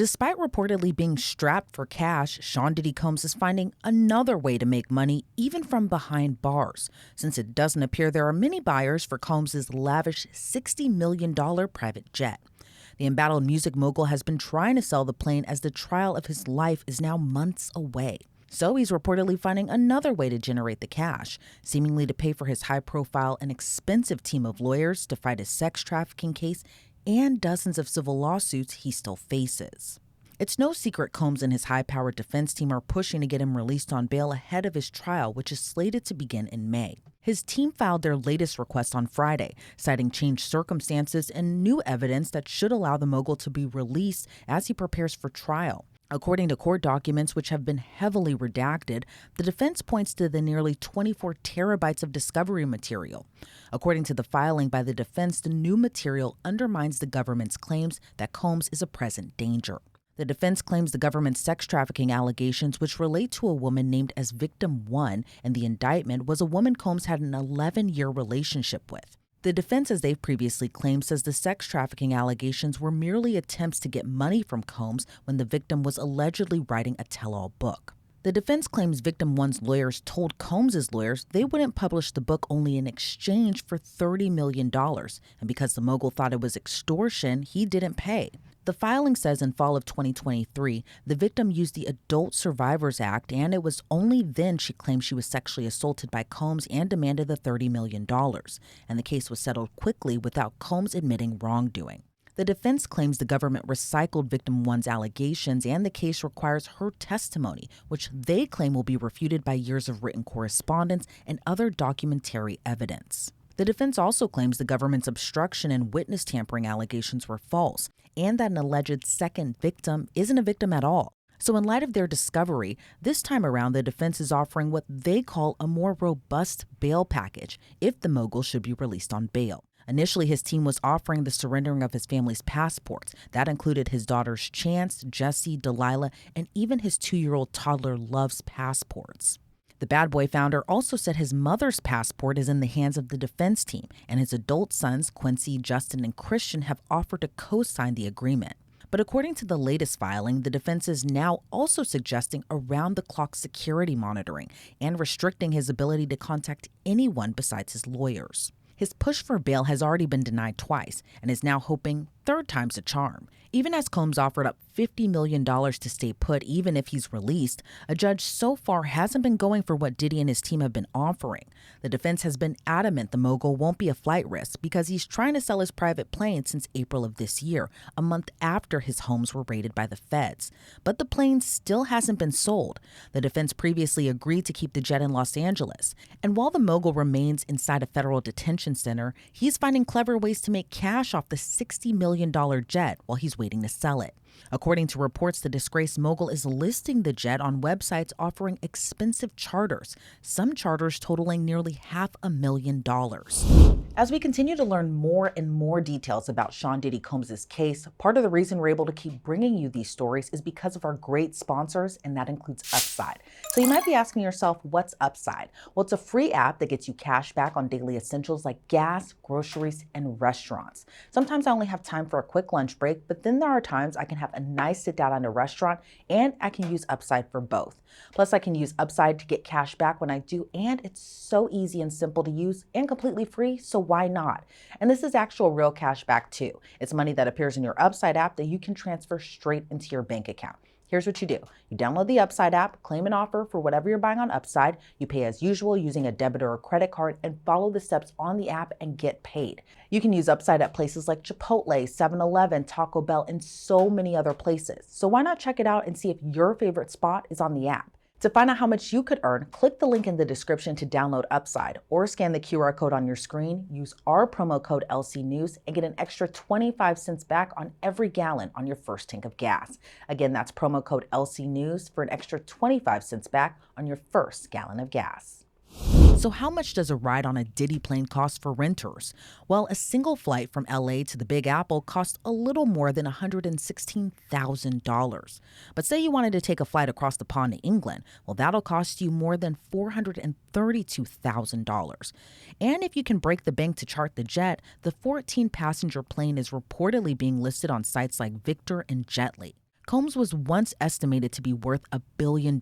Despite reportedly being strapped for cash, Sean Diddy Combs is finding another way to make money even from behind bars, since it doesn't appear there are many buyers for Combs' lavish $60 million private jet. The embattled music mogul has been trying to sell the plane as the trial of his life is now months away. So he's reportedly finding another way to generate the cash, seemingly to pay for his high-profile and expensive team of lawyers to fight his sex trafficking case and dozens of civil lawsuits he still faces. It's no secret Combs and his high-powered defense team are pushing to get him released on bail ahead of his trial, which is slated to begin in May. His team filed their latest request on Friday, citing changed circumstances and new evidence that should allow the mogul to be released as he prepares for trial. According to court documents, which have been heavily redacted, the defense points to the nearly 24 terabytes of discovery material. According to the filing by the defense, the new material undermines the government's claims that Combs is a present danger. The defense claims the government's sex trafficking allegations, which relate to a woman named as Victim 1 in the indictment, was a woman Combs had an 11-year relationship with. The defense, as they've previously claimed, says the sex trafficking allegations were merely attempts to get money from Combs when the victim was allegedly writing a tell-all book. The defense claims Victim 1's lawyers told Combs' lawyers they wouldn't publish the book only in exchange for $30 million, and because the mogul thought it was extortion, he didn't pay. The filing says in fall of 2023, the victim used the Adult Survivors Act, and it was only then she claimed she was sexually assaulted by Combs and demanded the $30 million, and the case was settled quickly without Combs admitting wrongdoing. The defense claims the government recycled Victim 1's allegations, and the case requires her testimony, which they claim will be refuted by years of written correspondence and other documentary evidence. The defense also claims the government's obstruction and witness tampering allegations were false, and that an alleged second victim isn't a victim at all. So in light of their discovery, this time around the defense is offering what they call a more robust bail package if the mogul should be released on bail. Initially, his team was offering the surrendering of his family's passports. That included his daughters Chance, Jessie, Delilah, and even his 2-year-old toddler Love's passports. The Bad Boy founder also said his mother's passport is in the hands of the defense team, and his adult sons, Quincy, Justin, and Christian, have offered to co-sign the agreement. But according to the latest filing, the defense is now also suggesting around-the-clock security monitoring and restricting his ability to contact anyone besides his lawyers. His push for bail has already been denied twice and is now hoping third time's a charm. Even as Combs offered up $50 million to stay put even if he's released, a judge so far hasn't been going for what Diddy and his team have been offering. The defense has been adamant the mogul won't be a flight risk because he's trying to sell his private plane since April of this year, a month after his homes were raided by the feds. But the plane still hasn't been sold. The defense previously agreed to keep the jet in Los Angeles. And while the mogul remains inside a federal detention center, he's finding clever ways to make cash off the $60 million jet while he's waiting to sell it. According to reports, the disgraced mogul is listing the jet on websites offering expensive charters, some charters totaling nearly $500,000. As we continue to learn more and more details about Sean Diddy Combs' case, part of the reason we're able to keep bringing you these stories is because of our great sponsors, and that includes Upside. So you might be asking yourself, what's Upside? Well, it's a free app that gets you cash back on daily essentials like gas, groceries, and restaurants. Sometimes I only have time for a quick lunch break, but then there are times I can have a nice sit down at a restaurant, and I can use Upside for both. Plus, I can use Upside to get cash back when I do, and it's so easy and simple to use and completely free, so why not? And this is actual real cash back too. It's money that appears in your Upside app that you can transfer straight into your bank account. Here's what you do. You download the Upside app, claim an offer for whatever you're buying on Upside. You pay as usual using a debit or a credit card and follow the steps on the app and get paid. You can use Upside at places like Chipotle, 7-Eleven, Taco Bell, and so many other places. So why not check it out and see if your favorite spot is on the app? To find out how much you could earn, click the link in the description to download Upside or scan the QR code on your screen, use our promo code LCNews, and get an extra 25 cents back on every gallon on your first tank of gas. Again, that's promo code LCNews for an extra 25 cents back on your first gallon of gas. So how much does a ride on a Diddy plane cost for renters? Well, a single flight from LA to the Big Apple costs a little more than $116,000. But say you wanted to take a flight across the pond to England, well, that'll cost you more than $432,000. And if you can break the bank to chart the jet, the 14-passenger plane is reportedly being listed on sites like Victor and Jetly. Combs was once estimated to be worth $1 billion,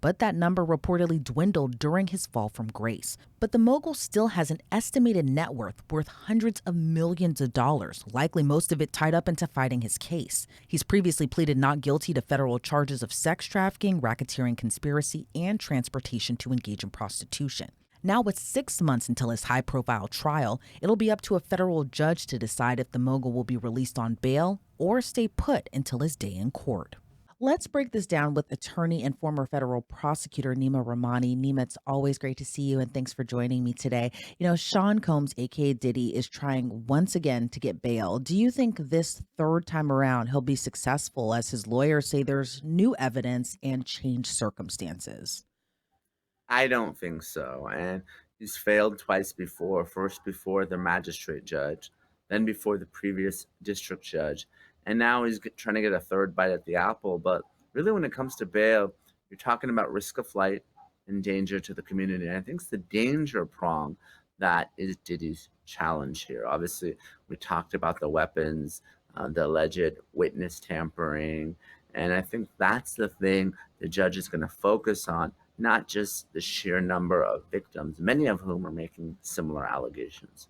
but that number reportedly dwindled during his fall from grace. But the mogul still has an estimated net worth hundreds of millions of dollars, likely most of it tied up into fighting his case. He's previously pleaded not guilty to federal charges of sex trafficking, racketeering conspiracy, and transportation to engage in prostitution. Now, with 6 months until his high profile trial, it'll be up to a federal judge to decide if the mogul will be released on bail or stay put until his day in court. Let's break this down with attorney and former federal prosecutor Nima Rahmani. Nima, it's always great to see you, and thanks for joining me today. Sean Combs, aka Diddy, is trying once again to get bail. Do you think this third time around he'll be successful, as his lawyers say there's new evidence and changed circumstances? I don't think so. And he's failed twice before. First before the magistrate judge, then before the previous district judge, and now he's trying to get a third bite at the apple. But really, when it comes to bail, you're talking about risk of flight and danger to the community. And I think it's the danger prong that is Diddy's challenge here. Obviously, we talked about the weapons, the alleged witness tampering, and I think that's the thing the judge is going to focus on, not just the sheer number of victims, many of whom are making similar allegations.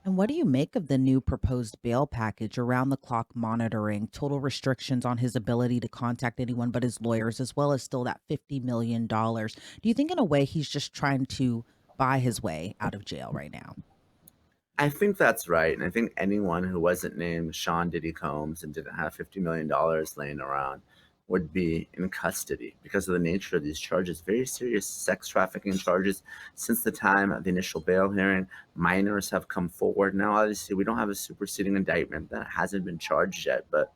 And what do you make of the new proposed bail package, around the clock monitoring, total restrictions on his ability to contact anyone but his lawyers, as well as still that $50 million? Do you think, in a way, he's just trying to buy his way out of jail right now? I think that's right. And I think anyone who wasn't named Sean Diddy Combs and didn't have $50 million laying around would be in custody because of the nature of these charges. Very serious sex trafficking charges. Since the time of the initial bail hearing, minors have come forward. Now, obviously, we don't have a superseding indictment that hasn't been charged yet, but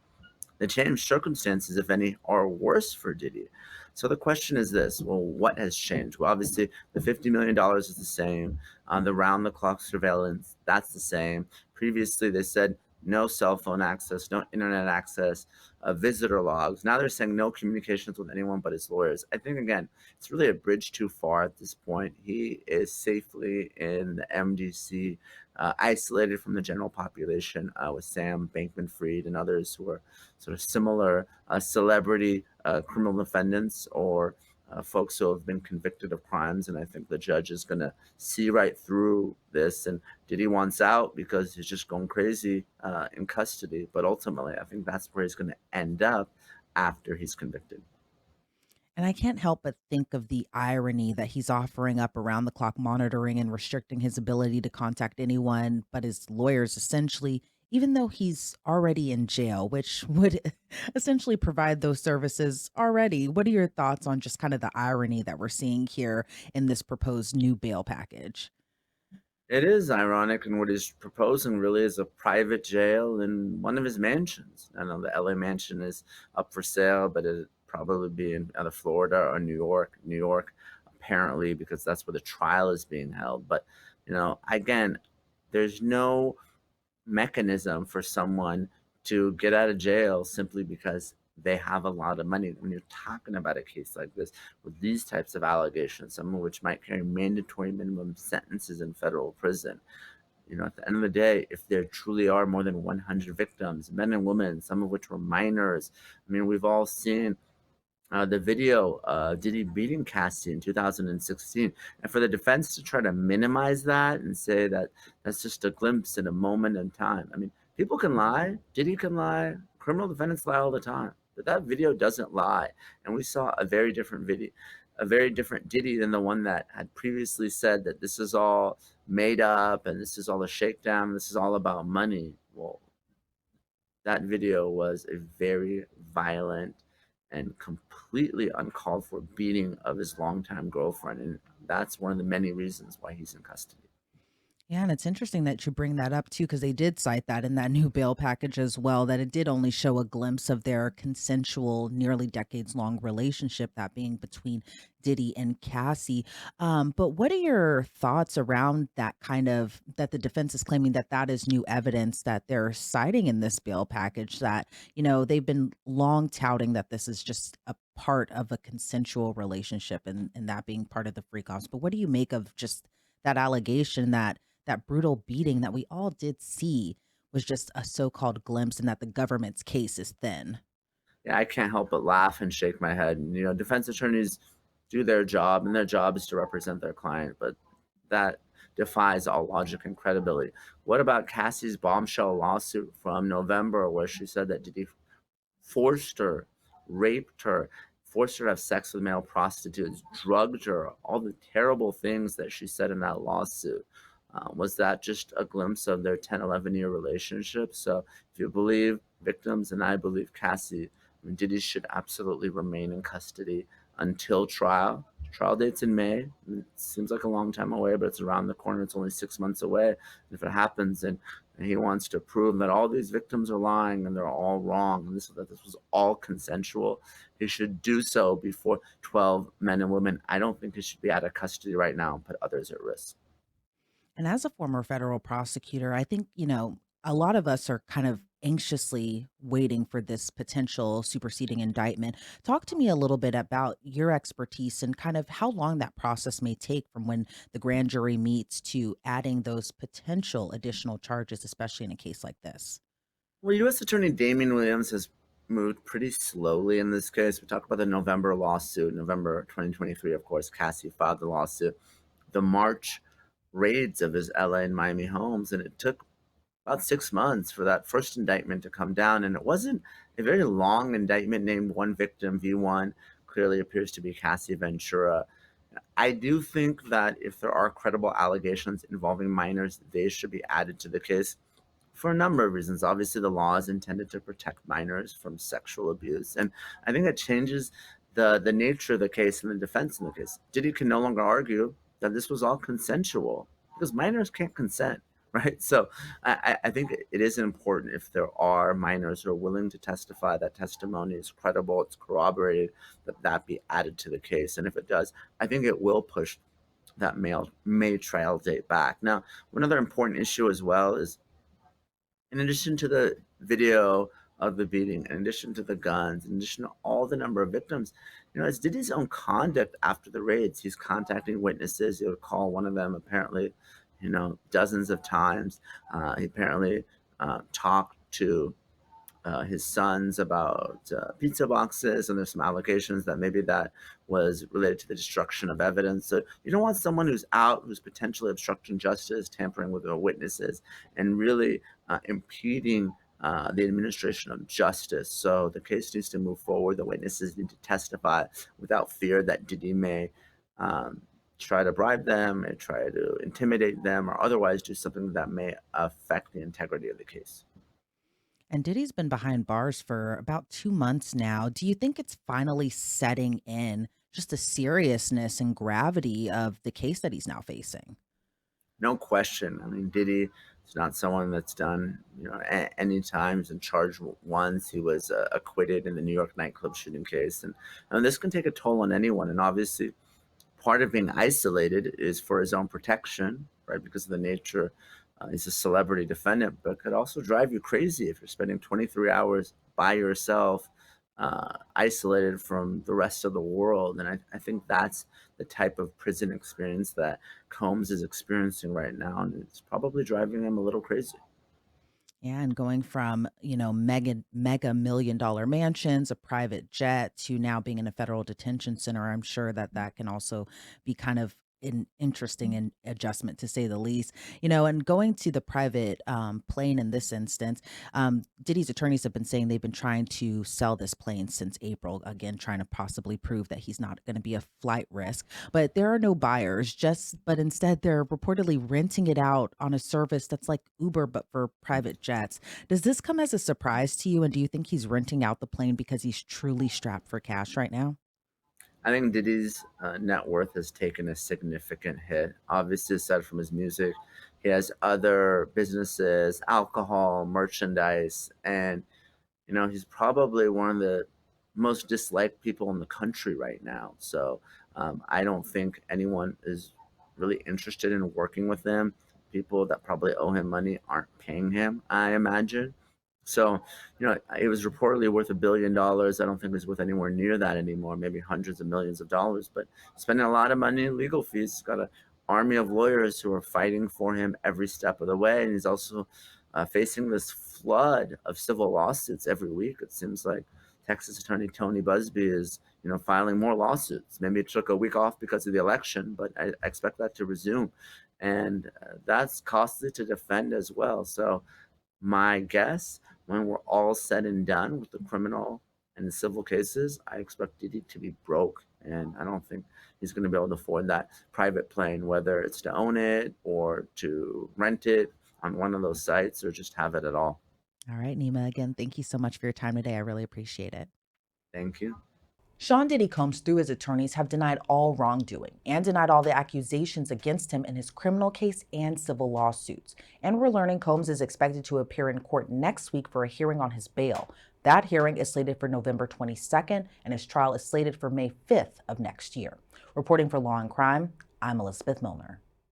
the changed circumstances, if any, are worse for Diddy. So the question is this: well, what has changed? Well, obviously, the $50 million is the same. The round the clock surveillance, that's the same. Previously, they said no cell phone access, no internet access, visitor logs. Now they're saying no communications with anyone but his lawyers. I think, again, it's really a bridge too far at this point. He is safely in the MDC, isolated from the general population, with Sam Bankman Fried and others who are sort of similar celebrity criminal defendants, or folks who have been convicted of crimes. And I think the judge is going to see right through this. And Diddy wants out because he's just going crazy in custody. But ultimately, I think that's where he's going to end up after he's convicted. And I can't help but think of the irony that he's offering up around the clock monitoring and restricting his ability to contact anyone but his lawyers, essentially, even though he's already in jail, which would essentially provide those services already. What are your thoughts on just kind of the irony that we're seeing here in this proposed new bail package? It is ironic, and what he's proposing really is a private jail in one of his mansions. I know the LA mansion is up for sale, but it'd probably be in either Florida or New York. New York, apparently, because that's where the trial is being held. But, again, there's no mechanism for someone to get out of jail simply because they have a lot of money. When you're talking about a case like this with these types of allegations, some of which might carry mandatory minimum sentences in federal prison, at the end of the day, if there truly are more than 100 victims, men and women, some of which were minors, I mean, we've all seen the video Diddy beating Cassie in 2016, and for the defense to try to minimize that and say that that's just a glimpse in a moment in time. I mean, people can lie, Diddy can lie, criminal defendants lie all the time, but that video doesn't lie. And we saw a very different video, a very different Diddy than the one that had previously said that this is all made up and this is all a shakedown, this is all about money. Well, that video was a very violent and completely uncalled for beating of his longtime girlfriend. And that's one of the many reasons why he's in custody. Yeah, and it's interesting that you bring that up too, because they did cite that in that new bail package as well, that it did only show a glimpse of their consensual, nearly decades long relationship, that being between Diddy and Cassie. But what are your thoughts around that, kind of, that the defense is claiming that that is new evidence that they're citing in this bail package, that, they've been long touting that this is just a part of a consensual relationship, and that being part of the freak offs. But what do you make of just that allegation that that brutal beating that we all did see was just a so-called glimpse, and that the government's case is thin? Yeah, I can't help but laugh and shake my head. And, defense attorneys do their job, and their job is to represent their client, but that defies all logic and credibility. What about Cassie's bombshell lawsuit from November, where she said that Diddy forced her, raped her, forced her to have sex with male prostitutes, drugged her, all the terrible things that she said in that lawsuit? Was that just a glimpse of their 10, 11-year relationship? So if you believe victims, and I believe Cassie, I mean, Diddy should absolutely remain in custody until trial. Trial date's in May. It seems like a long time away, but it's around the corner. It's only 6 months away. If it happens, and he wants to prove that all these victims are lying and they're all wrong, and that this was all consensual, he should do so before 12 men and women. I don't think he should be out of custody right now and put others at risk. And as a former federal prosecutor, I think, a lot of us are kind of anxiously waiting for this potential superseding indictment. Talk to me a little bit about your expertise and kind of how long that process may take from when the grand jury meets to adding those potential additional charges, especially in a case like this. Well, U.S. Attorney Damien Williams has moved pretty slowly in this case. We talk about the November lawsuit, November 2023, of course. Cassie filed the lawsuit. The March raids of his LA and Miami homes, and it took about 6 months for that first indictment to come down. And it wasn't a very long indictment named One Victim V1. Clearly appears to be Cassie Ventura. I do think that if there are credible allegations involving minors, they should be added to the case for a number of reasons. Obviously, the law is intended to protect minors from sexual abuse, and I think it changes the nature of the case and the defense in the case. Diddy can no longer argue that this was all consensual because minors can't consent, right? So I think it is important, if there are minors who are willing to testify, that testimony is credible, it's corroborated, that be added to the case. And if it does, I think it will push that May trial date back. Now, one other important issue as well is, in addition to the video of the beating, in addition to the guns, in addition to all the number of victims, it's Diddy's own conduct after the raids. He's contacting witnesses. He would call one of them apparently, dozens of times. He apparently talked to his sons about pizza boxes, and there's some allegations that maybe that was related to the destruction of evidence. So you don't want someone who's out, who's potentially obstructing justice, tampering with the witnesses, and really impeding the administration of justice. So the case needs to move forward. The witnesses need to testify without fear that Diddy may try to bribe them, may try to intimidate them, or otherwise do something that may affect the integrity of the case. And Diddy's been behind bars for about 2 months now. Do you think it's finally setting in just the seriousness and gravity of the case that he's now facing? No question. I mean, Diddy is not someone that's done, any times and charged once. He was acquitted in the New York nightclub shooting case, and this can take a toll on anyone. And obviously, part of being isolated is for his own protection, right? Because of the nature, he's a celebrity defendant, but could also drive you crazy if you're spending 23 hours by yourself, isolated from the rest of the world. And I think that's the type of prison experience that Combs is experiencing right now, and it's probably driving him a little crazy. Yeah, and going from, mega million dollar mansions, a private jet to now being in a federal detention center, I'm sure that that can also be kind of an interesting adjustment to say the least. And going to the private plane in this instance, Diddy's attorneys have been saying they've been trying to sell this plane since April, again, trying to possibly prove that he's not going to be a flight risk. But there are no buyers, but instead they're reportedly renting it out on a service that's like Uber, but for private jets. Does this come as a surprise to you? And do you think he's renting out the plane because he's truly strapped for cash right now? I think Diddy's net worth has taken a significant hit. Obviously, aside from his music, he has other businesses, alcohol, merchandise, and he's probably one of the most disliked people in the country right now. So I don't think anyone is really interested in working with him. People that probably owe him money aren't paying him, I imagine. So, it was reportedly worth $1 billion. I don't think it's worth anywhere near that anymore, maybe hundreds of millions of dollars, but spending a lot of money in legal fees. He's got an army of lawyers who are fighting for him every step of the way. And he's also facing this flood of civil lawsuits every week. It seems like Texas Attorney Tony Busby is, filing more lawsuits. Maybe it took a week off because of the election, but I expect that to resume. And that's costly to defend as well. So my guess, when we're all said and done with the criminal and the civil cases, I expect Diddy to be broke. And I don't think he's going to be able to afford that private plane, whether it's to own it or to rent it on one of those sites or just have it at all. All right, Nima, again, thank you so much for your time today. I really appreciate it. Thank you. Sean Diddy Combs, through his attorneys, have denied all wrongdoing and denied all the accusations against him in his criminal case and civil lawsuits. And we're learning Combs is expected to appear in court next week for a hearing on his bail. That hearing is slated for November 22nd, and his trial is slated for May 5th of next year. Reporting for Law and Crime, I'm Elizabeth Millner.